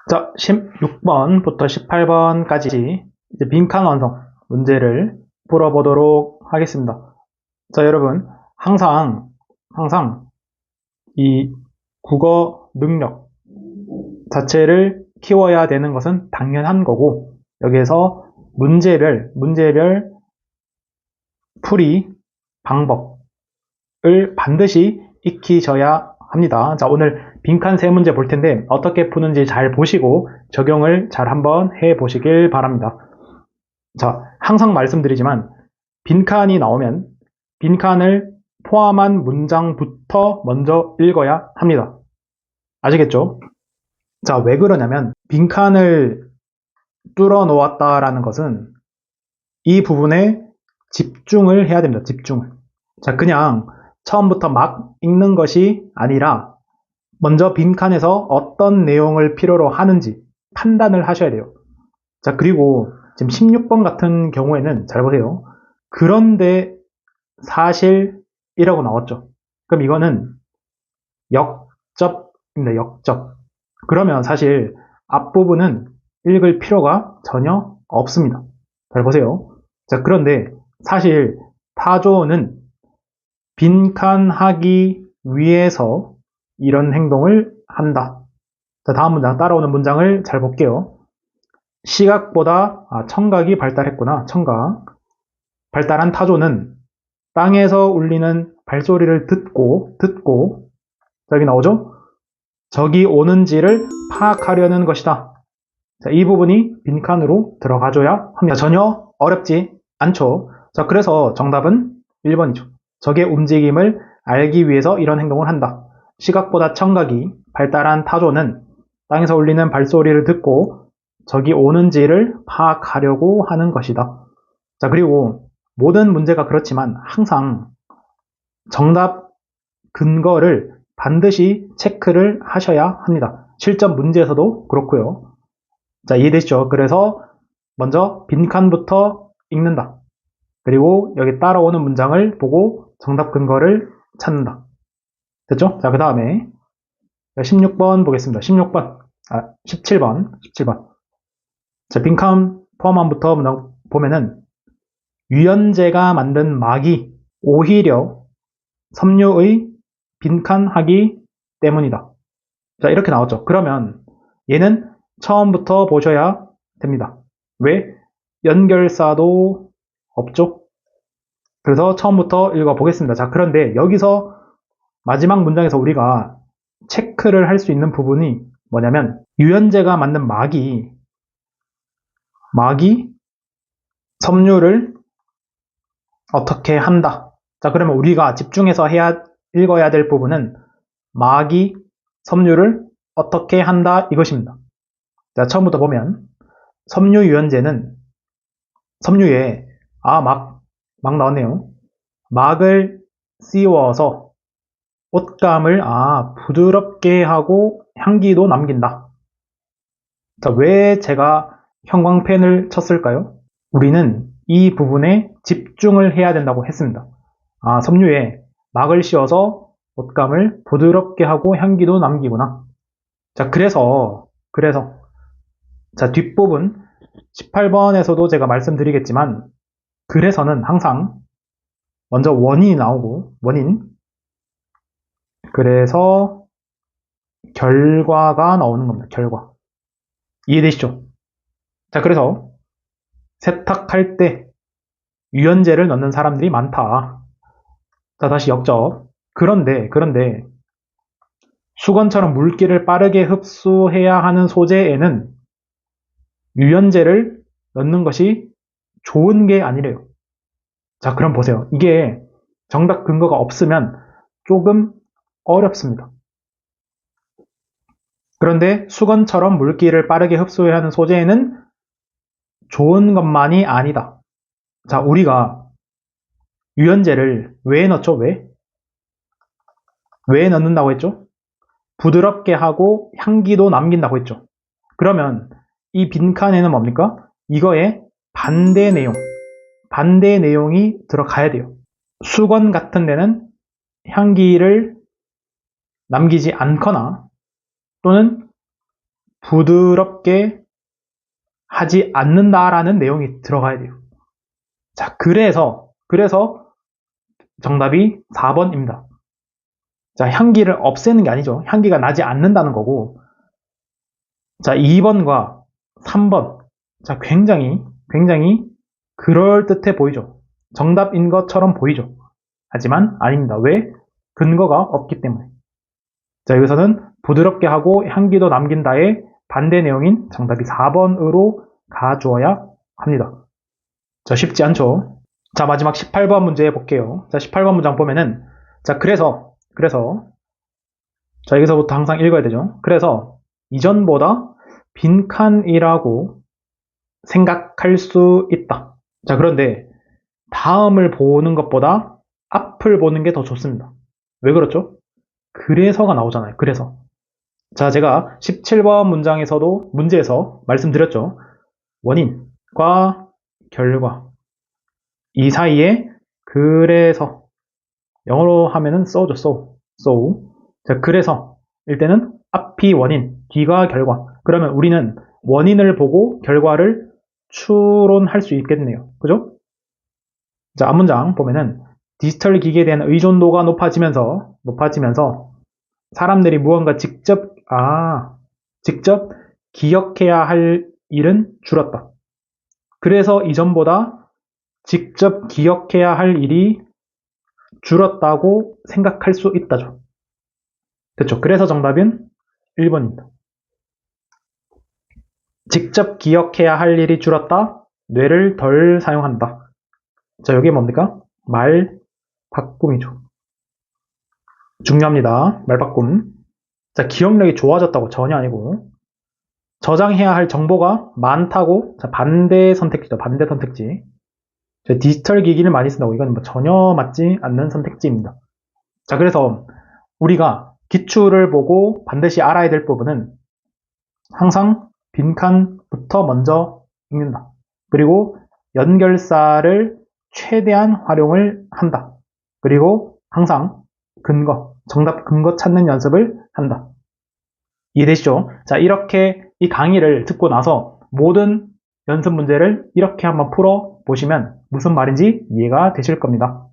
자, 16번부터 18번까지 빈칸 완성 문제를 풀어보도록 하겠습니다. 자, 여러분, 항상 이 국어 능력 자체를 키워야 되는 것은 당연한 거고, 여기에서 문제별 풀이 방법을 반드시 익히셔야 합니다. 자, 오늘 빈칸 세 문제 볼 텐데 어떻게 푸는지 잘 보시고 적용을 잘 한번 해 보시길 바랍니다. 자, 항상 말씀드리지만 빈칸이 나오면 빈칸을 포함한 문장부터 먼저 읽어야 합니다. 아시겠죠? 자, 왜 그러냐면 빈칸을 뚫어 놓았다라는 것은 이 부분에 집중을 해야 됩니다. 집중을. 자, 그냥 처음부터 막 읽는 것이 아니라 먼저 빈칸에서 어떤 내용을 필요로 하는지 판단을 하셔야 돼요. 자, 그리고 지금 16번 같은 경우에는 잘 보세요. 그런데 사실이라고 나왔죠. 그럼 이거는 역접입니다. 역접. 그러면 사실 앞부분은 읽을 필요가 전혀 없습니다. 잘 보세요. 자, 그런데 사실 타조는 빈칸하기 위해서 이런 행동을 한다. 자, 다음 문장, 따라오는 문장을 잘 볼게요. 시각보다 청각이 발달했구나. 청각. 발달한 타조는 땅에서 울리는 발소리를 듣고 여기 나오죠? 적이 오는지를 파악하려는 것이다. 자, 이 부분이 빈칸으로 들어가줘야 합니다. 전혀 어렵지 않죠. 자, 그래서 정답은 1번이죠. 적의 움직임을 알기 위해서 이런 행동을 한다. 시각보다 청각이 발달한 타조는 땅에서 울리는 발소리를 듣고 적이 오는지를 파악하려고 하는 것이다. 자, 그리고 모든 문제가 그렇지만 항상 정답 근거를 반드시 체크를 하셔야 합니다. 실전 문제에서도 그렇고요. 자, 이해되시죠? 그래서 먼저 빈칸부터 읽는다. 그리고 여기 따라오는 문장을 보고 정답 근거를 찾는다. 됐죠? 자, 그 다음에 16번 보겠습니다. 17번. 자, 빈칸 포함함부터 보면은 유연제가 만든 막이 오히려 섬유의 빈칸하기 때문이다. 자, 이렇게 나왔죠. 그러면 얘는 처음부터 보셔야 됩니다. 왜? 연결사도 없죠? 그래서 처음부터 읽어보겠습니다. 자, 그런데 여기서 마지막 문장에서 우리가 체크를 할 수 있는 부분이 뭐냐면 유연제가 만든 막이 섬유를 어떻게 한다. 자, 그러면 우리가 집중해서 읽어야 될 부분은 막이 섬유를 어떻게 한다 이것입니다. 자, 처음부터 보면 섬유 유연제는 섬유에 막 나왔네요. 막을 씌워서 옷감을 부드럽게 하고 향기도 남긴다. 자, 왜 제가 형광펜을 쳤을까요? 우리는 이 부분에 집중을 해야 된다고 했습니다. 섬유에 막을 씌워서 옷감을 부드럽게 하고 향기도 남기구나. 자, 그래서 자, 뒷부분 18번에서도 제가 말씀드리겠지만 그래서는 항상 먼저 원인이 나오고 그래서 결과가 나오는 겁니다. 결과. 이해되시죠? 자, 그래서 세탁할 때 유연제를 넣는 사람들이 많다. 자, 다시 역적. 그런데 수건처럼 물기를 빠르게 흡수해야 하는 소재에는 유연제를 넣는 것이 좋은 게 아니래요. 자, 그럼 보세요. 이게 정답 근거가 없으면 조금 어렵습니다. 그런데 수건처럼 물기를 빠르게 흡수해야 하는 소재에는 좋은 것만이 아니다. 자, 우리가 유연제를 왜 넣죠? 왜 넣는다고 했죠? 부드럽게 하고 향기도 남긴다고 했죠. 그러면 이 빈칸에는 뭡니까? 이거에 반대 내용이 들어가야 돼요. 수건 같은 데는 향기를 남기지 않거나 또는 부드럽게 하지 않는다라는 내용이 들어가야 돼요. 자, 그래서 정답이 4번입니다. 자, 향기를 없애는 게 아니죠. 향기가 나지 않는다는 거고. 자, 2번과 3번. 자, 굉장히 그럴듯해 보이죠. 정답인 것처럼 보이죠. 하지만 아닙니다. 왜? 근거가 없기 때문에. 자, 여기서는 부드럽게 하고 향기도 남긴다의 반대 내용인 정답이 4번으로 가주어야 합니다. 자, 쉽지 않죠? 자, 마지막 18번 문제 볼게요. 자, 18번 문장 보면은, 자, 그래서, 자, 여기서부터 항상 읽어야 되죠. 그래서, 이전보다 빈칸이라고 생각할 수 있다. 자, 그런데, 다음을 보는 것보다 앞을 보는 게 더 좋습니다. 왜 그렇죠? 그래서가 나오잖아요. 그래서. 자, 제가 17번 문제에서 말씀드렸죠. 원인과 결과. 이 사이에 그래서 영어로 하면은 so죠. so. 자, 그래서 일 때는 앞이 원인, 뒤가 결과. 그러면 우리는 원인을 보고 결과를 추론할 수 있겠네요. 그죠? 자, 앞문장 보면은 디지털 기기에 대한 의존도가 높아지면서 사람들이 무언가 직접 기억해야 할 일은 줄었다. 그래서 이전보다 직접 기억해야 할 일이 줄었다고 생각할 수 있다죠. 됐죠? 그래서 정답은 1번입니다. 직접 기억해야 할 일이 줄었다. 뇌를 덜 사용한다. 자, 여기 뭡니까? 말 바꿈이죠. 중요합니다. 말 바꿈. 자, 기억력이 좋아졌다고 전혀 아니고 저장해야 할 정보가 많다고. 자, 반대 선택지죠. 반대 선택지. 디지털 기기를 많이 쓴다고. 이건 뭐 전혀 맞지 않는 선택지입니다. 자, 그래서 우리가 기출을 보고 반드시 알아야 될 부분은 항상 빈칸부터 먼저 읽는다. 그리고 연결사를 최대한 활용을 한다. 그리고 항상 정답 근거 찾는 연습을 한다. 이해되시죠? 자, 이렇게 이 강의를 듣고 나서 모든 연습 문제를 이렇게 한번 풀어 보시면 무슨 말인지 이해가 되실 겁니다.